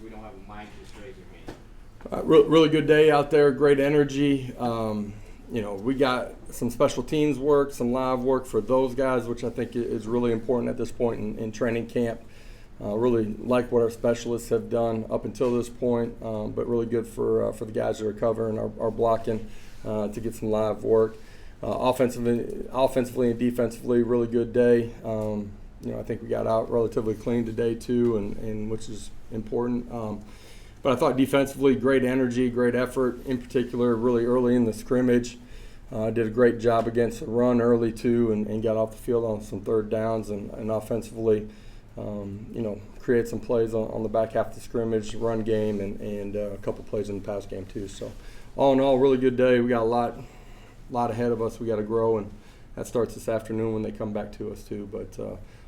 We don't have a mic, just raise your hand. Really good day out there, great energy. We got some special teams work, some live work for those guys, which I think is really important at this point in training camp. Really like what our specialists have done up until this point, but really good for the guys that are covering our blocking to get some live work. Offensively and defensively, really good day. I think we got out relatively clean today too, and which is important. But I thought defensively, great energy, great effort. In particular, really early in the scrimmage, did a great job against the run early too, and got off the field on some third downs. And offensively, create some plays on the back half of the scrimmage, run game, and a couple plays in the pass game too. So, all in all, really good day. We got a lot ahead of us. We got to grow, and that starts this afternoon when they come back to us too. But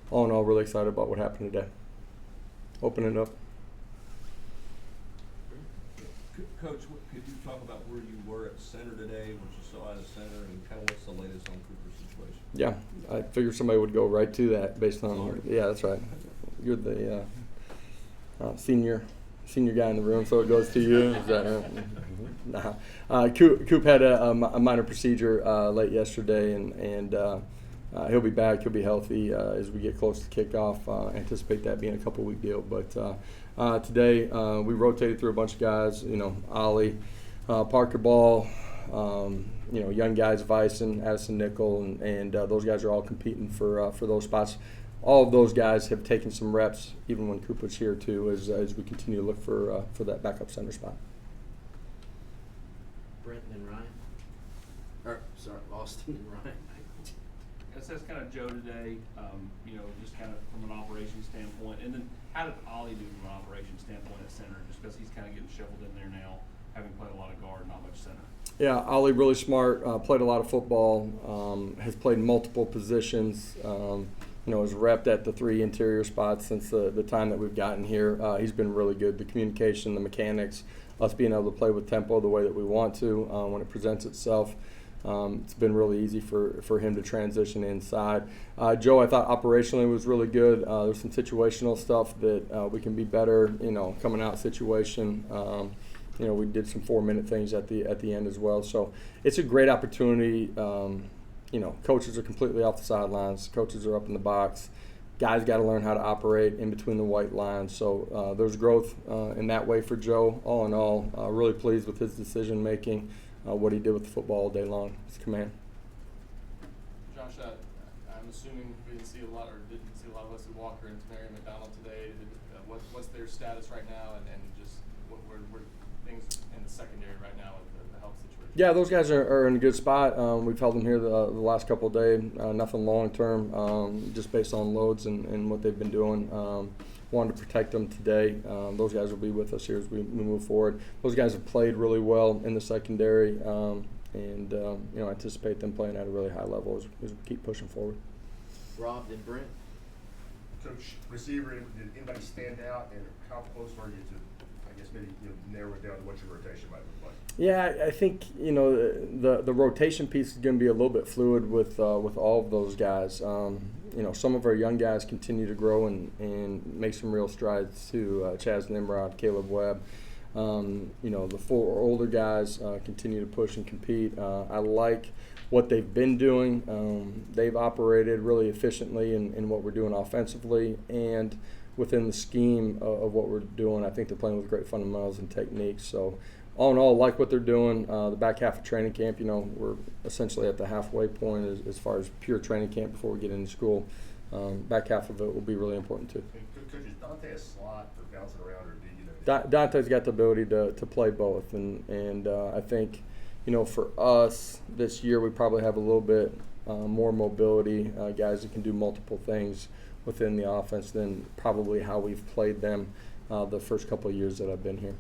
all in all, really excited about what happened today. Open it up. Coach, could you talk about where you were at center today, what you saw at center, and kind of what's the latest on Cooper's situation? Yeah, I figured somebody would go right to that based on. Yeah, that's right. You're the senior guy in the room, so it goes to you. Is that Coop had a minor procedure late yesterday, and he'll be back. He'll be healthy as we get close to kickoff. Anticipate that being a couple-week deal. But today we rotated through a bunch of guys. Ollie, Parker Ball, young guys, Vicen, Addison Nickel, and those guys are all competing for those spots. All of those guys have taken some reps, even when Coop was here too, as we continue to look for that backup center spot. Brent and Ryan. Austin and Ryan. That's kind of Joe today, just kind of from an operations standpoint. And then how did Ollie do from an operations standpoint at center, just because he's kind of getting shoveled in there now, having played a lot of guard, not much center? Yeah, Ollie really smart, played a lot of football, has played multiple positions, has repped at the 3 interior spots since the time that we've gotten here. He's been really good. The communication, the mechanics, us being able to play with tempo the way that we want to when it presents itself. It's been really easy for him to transition inside. Joe, I thought operationally was really good. There's some situational stuff that we can be better, coming out situation. We did some 4-minute things at the end as well. So it's a great opportunity. Coaches are completely off the sidelines. Coaches are up in the box. Guys got to learn how to operate in between the white lines. So there's growth in that way for Joe. All in all, really pleased with his decision making. What he did with the football all day long, his command. Josh, I'm assuming we didn't see a lot of Wesley Walker and Mary McDonald today. What's their status right now, and just what things in the secondary right now with the health situation? Yeah, those guys are in a good spot. We've held them here the last couple of days. Nothing long term, just based on loads and what they've been doing. Wanted to protect them today. Those guys will be with us here as we move forward. Those guys have played really well in the secondary, and anticipate them playing at a really high level as we keep pushing forward. Rob and Brent. Coach, receiver, did anybody stand out, and how close are you to, I guess, maybe narrow it down to what your rotation might look like? Yeah, I think the rotation piece is going to be a little bit fluid with all of those guys. Some of our young guys continue to grow and make some real strides too. Chaz Nimrod, Caleb Webb. The 4 older guys continue to push and compete. I like what they've been doing. They've operated really efficiently in what we're doing offensively and within the scheme of what we're doing. I think they're playing with great fundamentals and techniques. So all in all, like what they're doing. The back half of training camp, we're essentially at the halfway point as far as pure training camp before we get into school. Back half of it will be really important too. Coach, is Dante a slot for bouncing around, or do you know? Dante's got the ability to play both, and I think, for us this year we probably have a little bit more mobility, guys that can do multiple things within the offense than probably how we've played them the first couple of years that I've been here.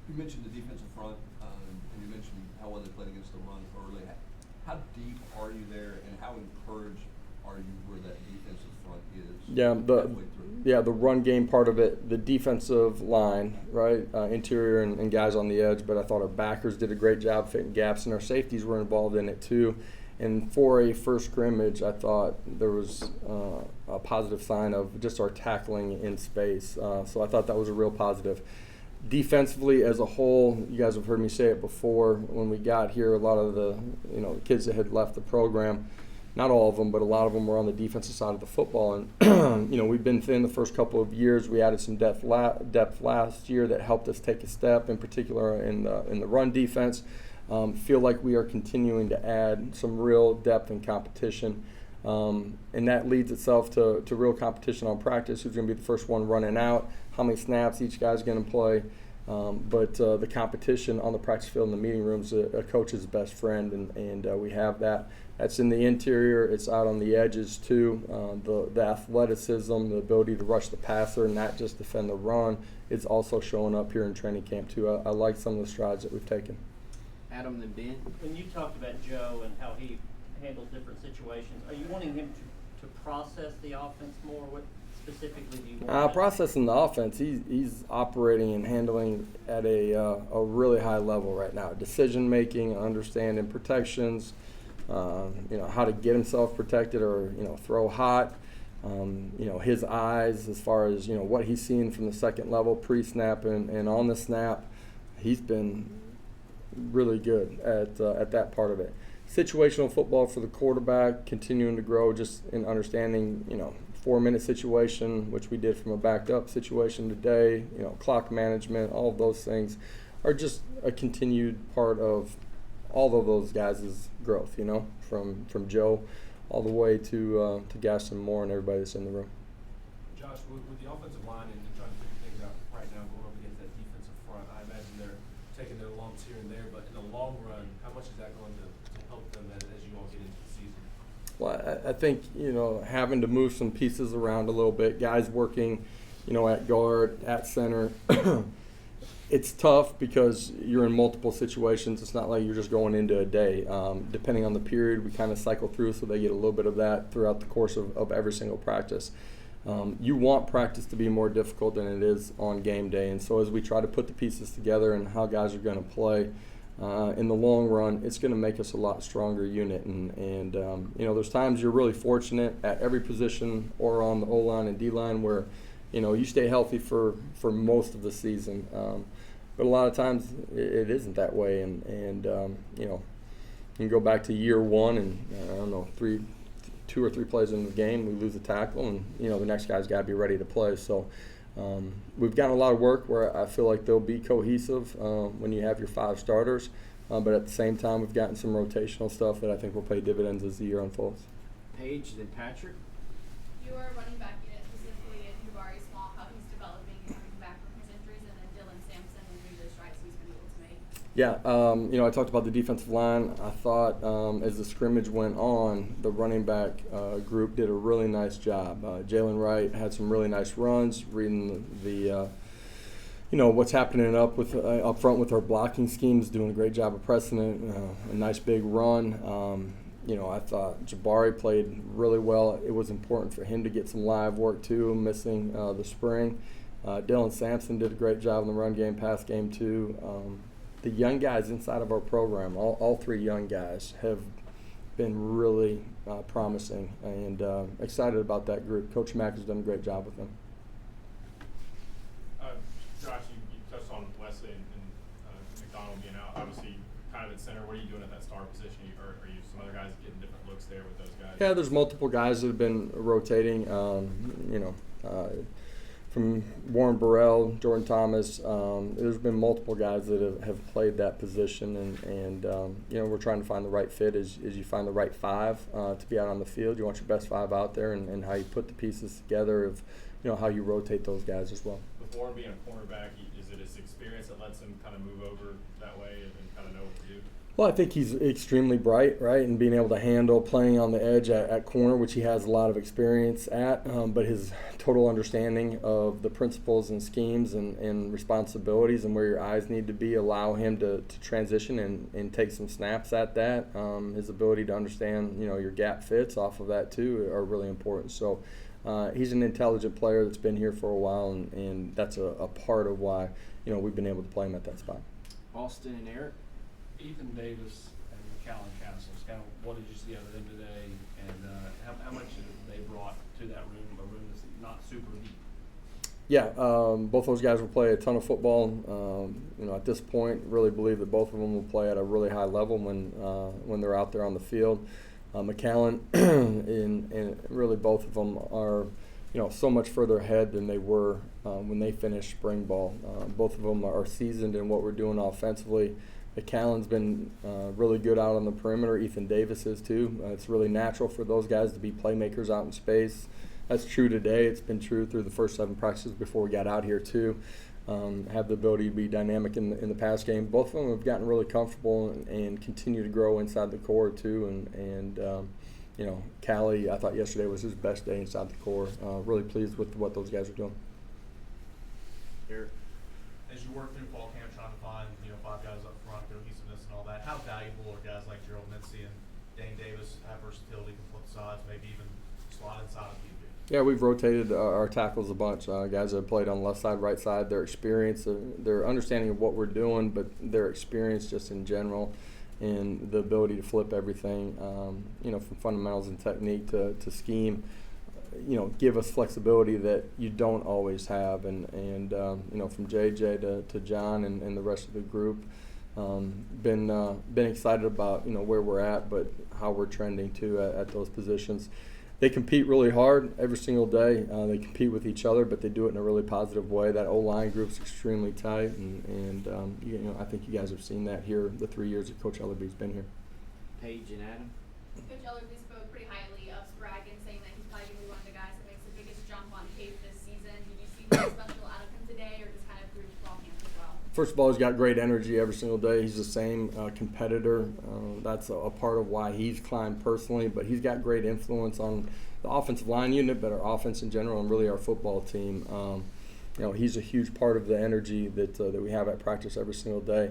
You mentioned the defensive front, and you mentioned how well they played against the run early. How deep are you there, and how encouraged are you where that defensive front is? The run game part of it, the defensive line, right, interior and guys on the edge. But I thought our backers did a great job fitting gaps, and our safeties were involved in it too. And for a first scrimmage, I thought there was a positive sign of just our tackling in space. So I thought that was a real positive. Defensively as a whole, you guys have heard me say it before, when we got here, a lot of the kids that had left the program, not all of them, but a lot of them were on the defensive side of the football. And we've been thin the first couple of years. We added some depth last year that helped us take a step, in particular in the run defense. Feel like we are continuing to add some real depth and competition. And that leads itself to real competition on practice. Who's going to be the first one running out? How many snaps each guy's going to play? But the competition on the practice field and the meeting room is a coach's best friend, and we have that. That's in the interior. It's out on the edges too. The athleticism, the ability to rush the passer, not just defend the run, is also showing up here in training camp too. I like some of the strides that we've taken. Adam and Ben. When you talked about Joe and how he handles different situations, are you wanting him to process the offense more? What specifically do you want? Processing the offense, he's operating and handling at a really high level right now. Decision making, understanding protections, how to get himself protected or throw hot. His eyes as far as what he's seeing from the second level pre-snap and on the snap, he's been really good at that part of it. Situational football for the quarterback, continuing to grow just in understanding 4-minute situation, which we did from a backed up situation today, clock management, all of those things are just a continued part of all of those guys' growth, from Joe all the way to Gaston Moore and everybody that's in the room. Josh, with the offensive line and trying to figure things out right now going up against that defensive front, I imagine they're taking their lumps here and there, but in the long run, how much is that going to help them as you all get into the season? Well, I think, having to move some pieces around a little bit, guys working, at guard, at center, it's tough because you're in multiple situations. It's not like you're just going into a day. Depending on the period, we kind of cycle through, so they get a little bit of that throughout the course of every single practice. You want practice to be more difficult than it is on game day. And so as we try to put the pieces together and how guys are going to play, in the long run, it's going to make us a lot stronger unit. And there's times you're really fortunate at every position or on the O-line and D-line where, you stay healthy for most of the season. But a lot of times it isn't that way. And you can go back to year one and, 2 or 3 plays in the game, we lose a tackle, and the next guy's got to be ready to play. So we've gotten a lot of work where I feel like they'll be cohesive when you have your 5 starters, but at the same time we've gotten some rotational stuff that I think will pay dividends as the year unfolds. Paige, then Patrick. Your running back unit, specifically in Jabari Small, how he's developing and coming back from his injuries, and then Dylan Sampson and the strides he's been able to make. Yeah, I talked about the defensive line. I thought as the scrimmage went on, the running back group did a really nice job. Jalen Wright had some really nice runs, reading the what's happening up front with our blocking schemes, doing a great job of pressing it, a nice big run. I thought Jabari played really well. It was important for him to get some live work too, missing the spring. Dylan Sampson did a great job in the run game, pass game too. The young guys inside of our program, all 3 young guys, have been really promising, and excited about that group. Coach Mack has done a great job with them. Josh, you touched on Wesley and McDonald being out. Obviously, kind of at center. What are you doing at that star position? Are you some other guys getting different looks there with those guys? Yeah, there's multiple guys that have been rotating. From Warren Burrell, Jordan Thomas, there's been multiple guys that have played that position, and we're trying to find the right fit as you find the right 5 to be out on the field. You want your best 5 out there, and how you put the pieces together of how you rotate those guys as well. With Warren being a cornerback, is it his experience that lets him kind of move over that way and kind of know what to do? Well, I think he's extremely bright, right, and being able to handle playing on the edge at corner, which he has a lot of experience at, but his total understanding of the principles and schemes and responsibilities and where your eyes need to be allow him to transition and take some snaps at that. His ability to understand, your gap fits off of that too are really important. So he's an intelligent player that's been here for a while, and that's a part of why, we've been able to play him at that spot. Austin and Eric. Ethan Davis and McAllen Castles. Kind of what did you see out of them today, and how much have they brought to that room? A room that's not super deep. Yeah, both those guys will play a ton of football. At this point, really believe that both of them will play at a really high level when they're out there on the field. McAllen and really both of them are, so much further ahead than they were when they finished spring ball. Both of them are seasoned in what we're doing offensively. McAllen's been really good out on the perimeter. Ethan Davis is too. It's really natural for those guys to be playmakers out in space. That's true today. It's been true through the first 7 practices before we got out here too. Have the ability to be dynamic in the pass game. Both of them have gotten really comfortable and continue to grow inside the core too. Callie, I thought yesterday was his best day inside the core. Really pleased with what those guys are doing. Here, as you work through fall camp, trying to find 5 guys up front, cohesiveness and all that, how valuable are guys like Gerald Mincy and Dane Davis have versatility, can flip sides, maybe even slot inside of DB? Yeah, we've rotated our tackles a bunch. Guys that have played on the left side, right side, their experience, their understanding of what we're doing, but their experience just in general and the ability to flip everything, from fundamentals and technique to scheme, give us flexibility that you don't always have. And from JJ to John and the rest of the group, been excited about, where we're at, but how we're trending too at those positions. They compete really hard every single day. They compete with each other, but they do it in a really positive way. That O-line group's extremely tight, and I think you guys have seen that here the 3 years that Coach Ellerby's been here. Paige and Adam. Coach Ellerby spoke pretty highly of Spraggin, saying that he's probably going to be one of the guys that makes the biggest jump on tape this season. Did you see anything special out of him today, or just kind of through fall camp as well? First of all, he's got great energy every single day. He's the same competitor. That's a part of why he's climbed personally, but he's got great influence on the offensive line unit, but our offense in general, and really our football team. He's a huge part of the energy that we have at practice every single day.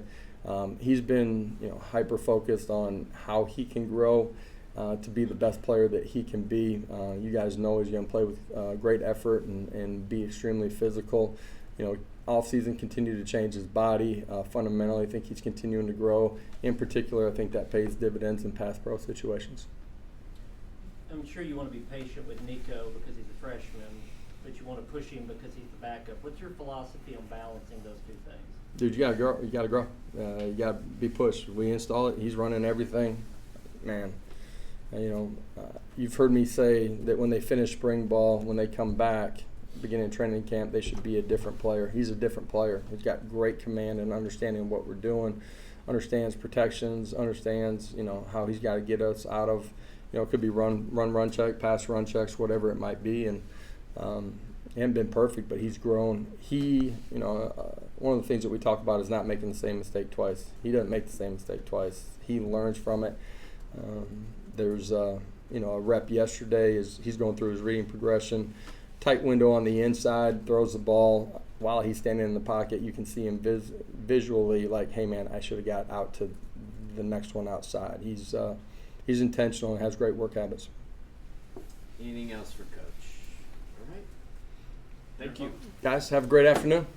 He's been hyper focused on how he can grow to be the best player that he can be. You guys know he's going to play with great effort and be extremely physical. Off season, continue to change his body. Fundamentally, I think he's continuing to grow. In particular, I think that pays dividends in pass pro situations. I'm sure you want to be patient with Nico because he's a freshman, but you want to push him because he's the backup. What's your philosophy on balancing those two things? Dude, you gotta grow. You gotta grow. You gotta be pushed. We install it. He's running everything. Man, you've heard me say that when they finish spring ball, when they come back, beginning of training camp, they should be a different player. He's a different player. He's got great command and understanding of what we're doing, understands protections, understands, how he's got to get us out of, it could be run check, pass run checks, whatever it might be. And he hasn't been perfect, but he's grown. One of the things that we talk about is not making the same mistake twice. He doesn't make the same mistake twice. He learns from it. There's, a rep yesterday is he's going through his reading progression. Tight window on the inside, throws the ball. While he's standing in the pocket, you can see him visually like, hey, man, I should have got out to the next one outside. He's intentional and has great work habits. Anything else for Coach? All right. Thank you. Guys, have a great afternoon.